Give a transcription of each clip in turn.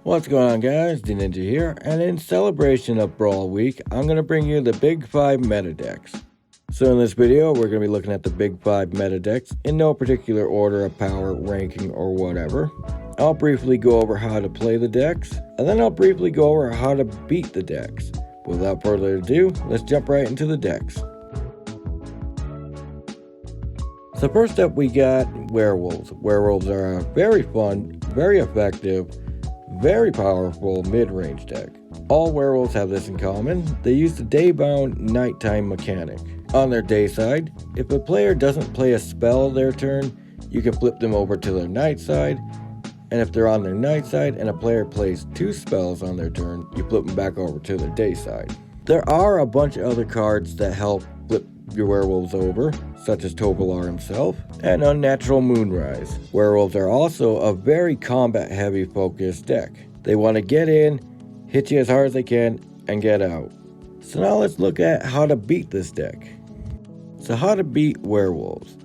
What's going on, guys? The Ninja here, and in celebration of Brawl Week, I'm going to bring you the Big 5 meta decks. So in this video, we're going to be looking at the Big 5 meta decks in no particular order of power, ranking, or whatever. I'll briefly go over how to play the decks, and then I'll briefly go over how to beat the decks. But without further ado, let's jump right into the decks. So first up, we got werewolves. Werewolves are a very fun, very effective, very powerful mid-range deck. All werewolves have this in common: they use the day-bound nighttime mechanic. On their day side, if a player doesn't play a spell their turn, you can flip them over to their night side, and if they're on their night side and a player plays 2 spells on their turn, you flip them back over to their day side. There are a bunch of other cards that help flip your werewolves over, such as Tovolar himself, and Unnatural Moonrise. Werewolves are also a very combat-heavy focused deck. They want to get in, hit you as hard as they can, and get out. So now let's look at how to beat this deck. So how to beat werewolves.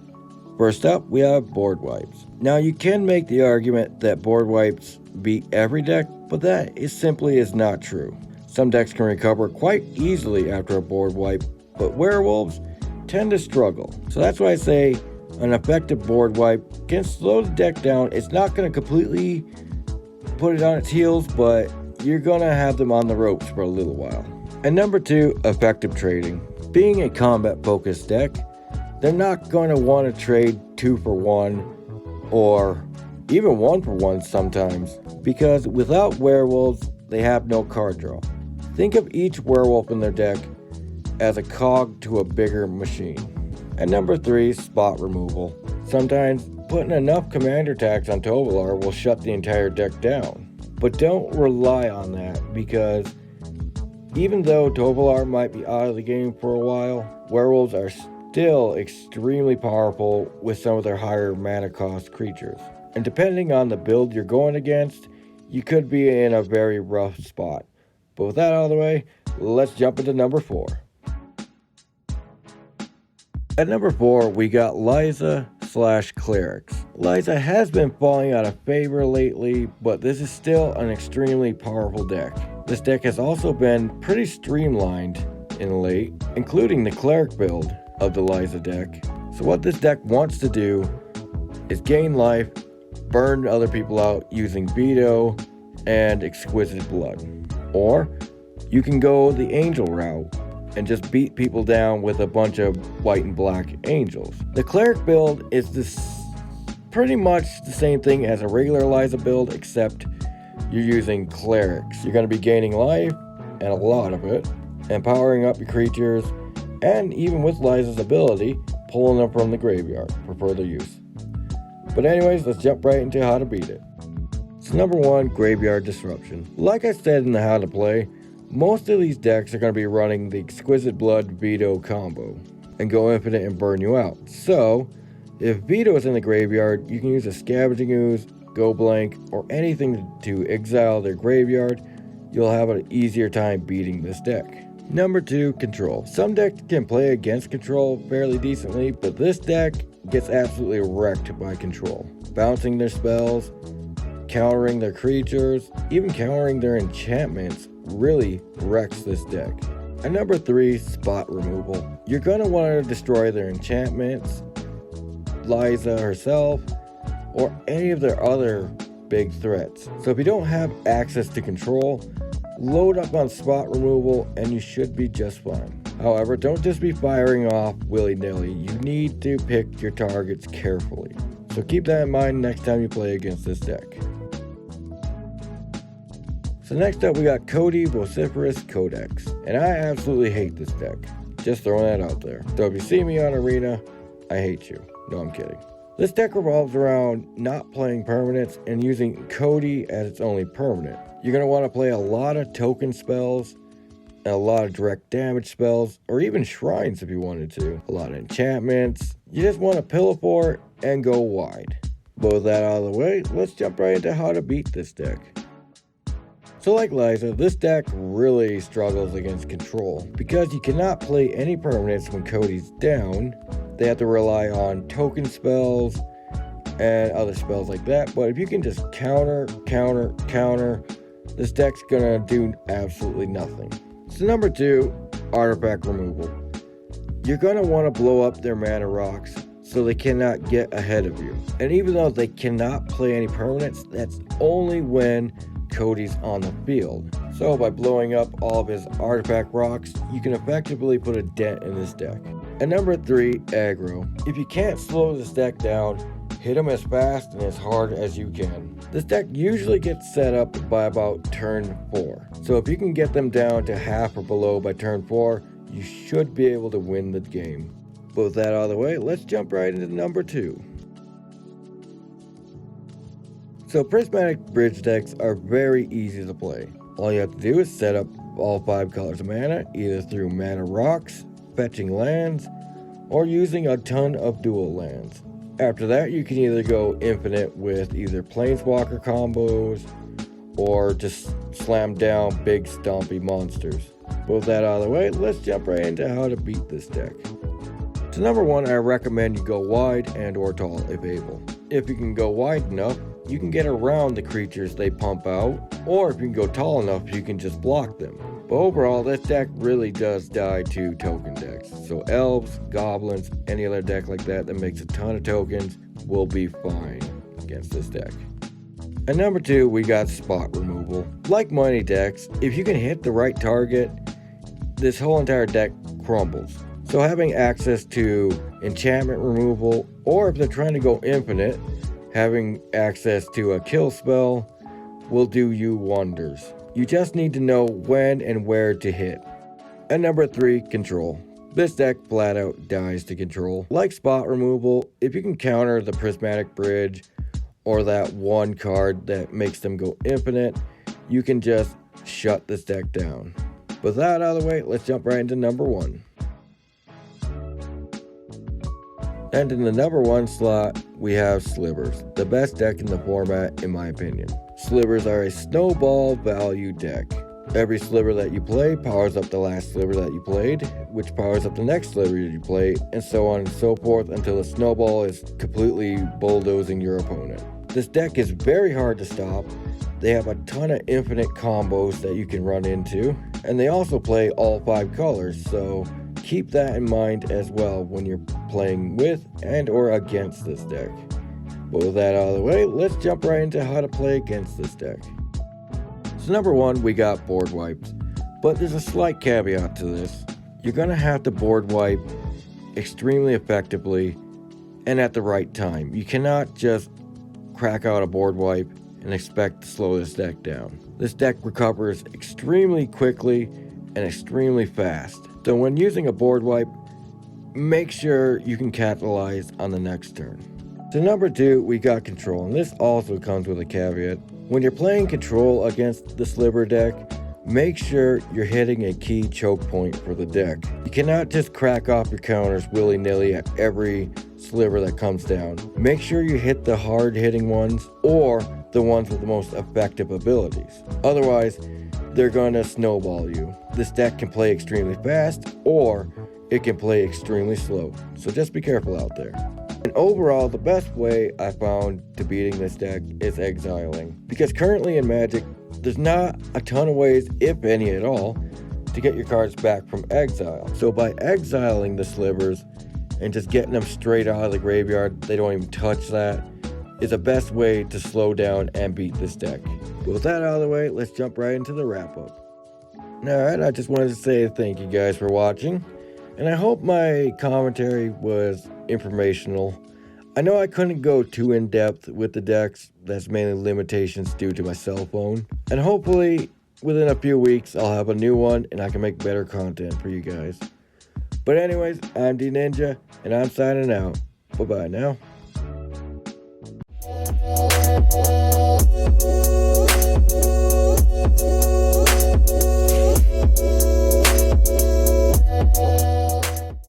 First up, we have board wipes. Now you can make the argument that board wipes beat every deck, but that simply is not true. Some decks can recover quite easily after a board wipe, but werewolves tend to struggle. So that's why I say an effective board wipe can slow the deck down. It's not going to completely put it on its heels, but you're going to have them on the ropes for a little while. And number 2, effective trading. Being a combat focused deck, they're not going to want to trade 2 for 1 or even 1 for 1 sometimes, because without werewolves, they have no card draw. Think of each werewolf in their deck as a cog to a bigger machine. And number 3, spot removal. Sometimes putting enough commander tax on Tovolar will shut the entire deck down. But don't rely on that, because even though Tovolar might be out of the game for a while, werewolves are still extremely powerful with some of their higher mana cost creatures. And depending on the build you're going against, you could be in a very rough spot. But with that out of the way, let's jump into number 4. At number 4, we got Liza/Clerics. Liza has been falling out of favor lately, but this is still an extremely powerful deck. This deck has also been pretty streamlined in late, including the Cleric build of the Liza deck. So what this deck wants to do is gain life, burn other people out using Veto and Exquisite Blood. Or you can go the Angel route and just beat people down with a bunch of white and black angels. The Cleric build is pretty much the same thing as a regular Liza build, except you're using Clerics. You're going to be gaining life, and a lot of it, and powering up your creatures, and even with Liza's ability, pulling them from the graveyard for further use. But anyways, let's jump right into how to beat it. So number 1, Graveyard Disruption. Like I said in the how to play, most of these decks are going to be running the Exquisite Blood Veto combo and go infinite and burn you out. So if Veto is in the graveyard, you can use a Scavenging Ooze, Go Blank, or anything to exile their graveyard. You'll have an easier time beating this deck. Number 2, Control. Some decks can play against Control fairly decently, but this deck gets absolutely wrecked by Control. Bouncing their spells, countering their creatures, even countering their enchantments really wrecks this deck. And number 3, Spot Removal. You're going to want to destroy their enchantments, Liza herself, or any of their other big threats. So if you don't have access to Control, load up on Spot Removal and you should be just fine. However, don't just be firing off willy-nilly. You need to pick your targets carefully. So keep that in mind next time you play against this deck. So next up, we got Cody Vociferous Codex, and I absolutely hate this deck. Just throwing that out there. So if you see me on Arena, I hate you. No, I'm kidding. This deck revolves around not playing permanents and using Cody as its only permanent. You're going to want to play a lot of token spells, and a lot of direct damage spells, or even shrines if you wanted to. A lot of enchantments. You just want to pillow fort and go wide. But with that out of the way, let's jump right into how to beat this deck. So like Liza, this deck really struggles against Control, because you cannot play any permanents when Cody's down. They have to rely on token spells and other spells like that. But if you can just counter, this deck's gonna do absolutely nothing. So number 2, artifact removal. You're gonna want to blow up their mana rocks so they cannot get ahead of you. And even though they cannot play any permanents, that's only when Cody's on the field. So by blowing up all of his artifact rocks, you can effectively put a dent in this deck. And number 3, aggro. If you can't slow this deck down, hit them as fast and as hard as you can. This deck usually gets set up by about turn 4. So if you can get them down to half or below by turn 4, you should be able to win the game. But with that out of the way, let's jump right into number 2. So prismatic bridge decks are very easy to play. All you have to do is set up all 5 colors of mana, either through mana rocks, fetching lands, or using a ton of dual lands. After that, you can either go infinite with either planeswalker combos, or just slam down big stompy monsters. But with that out of the way, let's jump right into how to beat this deck. So number 1, I recommend you go wide and or tall if able. If you can go wide enough, you can get around the creatures they pump out, or if you can go tall enough, you can just block them. But overall, this deck really does die to token decks. So elves, goblins, any other deck like that makes a ton of tokens will be fine against this deck. And number 2, we got spot removal. Like money decks, if you can hit the right target, this whole entire deck crumbles. So having access to enchantment removal, or if they're trying to go infinite, having access to a kill spell will do you wonders. You just need to know when and where to hit. And number 3, control. This deck flat out dies to control. Like spot removal, if you can counter the prismatic bridge or that one card that makes them go infinite, you can just shut this deck down. With that out of the way, let's jump right into number 1. And in the number 1 slot, we have slivers, the best deck in the format in my opinion. Slivers are a snowball value deck. Every sliver that you play powers up the last sliver that you played, which powers up the next sliver that you play, and so on and so forth until the snowball is completely bulldozing your opponent. This deck is very hard to stop. They have a ton of infinite combos that you can run into, and they also play all 5 colors, so keep that in mind as well when you're playing with and or against this deck. But with that out of the way, let's jump right into how to play against this deck. So number 1, we got board wipes, but there's a slight caveat to this. You're going to have to board wipe extremely effectively and at the right time. You cannot just crack out a board wipe and expect to slow this deck down. This deck recovers extremely quickly and extremely fast. So when using a board wipe, make sure you can capitalize on the next turn. So number 2, we got control, and this also comes with a caveat. When you're playing control against the sliver deck, make sure you're hitting a key choke point for the deck. You cannot just crack off your counters willy-nilly at every sliver that comes down. Make sure you hit the hard-hitting ones or the ones with the most effective abilities. Otherwise, they're gonna snowball you. This deck can play extremely fast or it can play extremely slow. So just be careful out there. And overall, the best way I found to beating this deck is exiling. Because currently in Magic, there's not a ton of ways, if any at all, to get your cards back from exile. So by exiling the slivers and just getting them straight out of the graveyard, they don't even touch that, is the best way to slow down and beat this deck. But with that out of the way, let's jump right into the wrap up. Alright, I just wanted to say thank you guys for watching, and I hope my commentary was informational. I know I couldn't go too in depth with the decks, that's mainly limitations due to my cell phone, and hopefully within a few weeks I'll have a new one and I can make better content for you guys. But anyways, I'm D Ninja and I'm signing out. Bye bye now. We'll be right back.